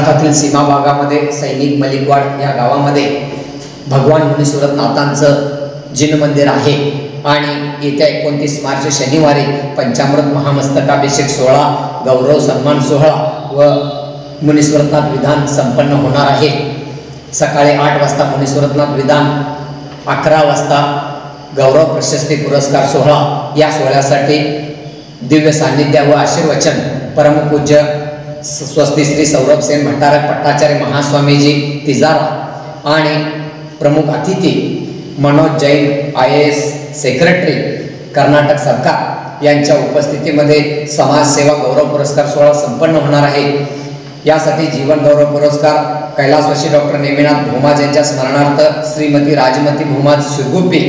कर्नाटकातील सीमा भागामध्ये सैनिक मलिकवाड या गावामध्ये भगवान मुनीश्वरत नाथांचं जिन मंदिर आहे आणि येत्या 29 मार्च शनिवारी पंचामृत महामस्तकाभिषेक सोहळा, गौरव सन्मान सोहळा व मुनीश्वरनाथ विधान संपन्न होणार आहे। सकाळी 8 वाजता मुनीश्वरनाथ विधान, 11 वाजता गौरव प्रशस्ती पुरस्कार सोहळा। या सोहळ्यासाठी दिव्य सान्निध्य व आशीर्वचन परमपूज्य स्वस्ती श्री सौरभ सेन भट्टारक पट्टाचार्य महास्वामीजी तिजारा आणि प्रमुख अतिथी मनोज जैन IAS सेक्रेटरी कर्नाटक सरकार यांच्या उपस्थितीमध्ये समाजसेवा गौरव पुरस्कार सोहळा संपन्न होणार आहे। यासाठी जीवन गौरव पुरस्कार कैलासवासी डॉक्टर नेमिनाथ भोमाज यांच्या स्मरणार्थ श्रीमती राजमती भोमाज शिरगुप्पी,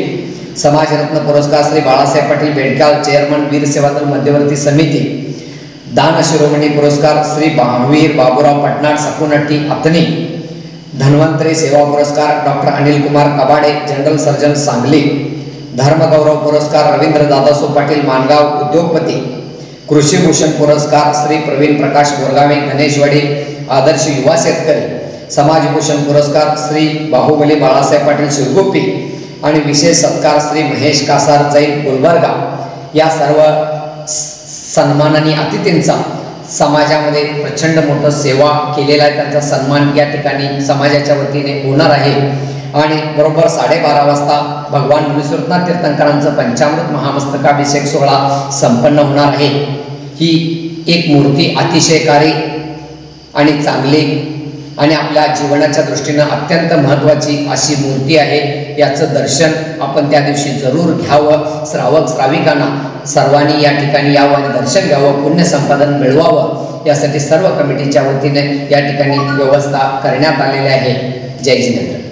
समाजरत्न पुरस्कार श्री बाळासाहेब पाटील बेडकाल चेअरमन वीर सेवा दल मध्यवर्ती समिती, दान शिरोमणी पुरस्कार श्री महावीर बाबूराव पटनाड सकुनट्टी अतनी, धन्वंतरी सेवा पुरस्कार doctor Anil Kumar Kabade general surgeon Sangli, धर्मगौरव पुरस्कार रवींद्र दादासो पाटील मानगाव उद्योगपती, कृषी भूषण पुरस्कार श्री प्रवीण प्रकाश बोरगावे गणेशवाडी आदर्श युवा शेतकरी, समाजभूषण पुरस्कार श्री बाहुबली बाळासाहेब पाटील शिरगुप्पी आणि विशेष सत्कार श्री महेश कासार जैन गुलबर्गा या सर्व सन्माननीय अतिथींचा समाजामध्ये प्रचंड मोठं सेवा केलेला आहे, त्यांचा सन्मान या ठिकाणी समाजाच्या वतीने होणार आहे। आणि बरोबर 12:30 वाजता भगवान मुनीश्वरनाथ तीर्थंकरांचं पंचामृत महामस्तकाभिषेक सोहळा संपन्न होणार आहे। ही एक मूर्ती अतिशयकारी आणि चांगली आणि आपल्या जीवनाच्या दृष्टीनं अत्यंत महत्त्वाची अशी मूर्ती आहे। याचं दर्शन आपण त्या दिवशी जरूर घ्यावं। श्रावक श्राविकांना सर्वांनी या ठिकाणी यावं आणि दर्शन घ्यावं, पुण्य संपादन मिळवावं यासाठी सर्व कमिटीच्या वतीने या ठिकाणी व्यवस्था करण्यात आलेली आहे। जय जिनेंद्र।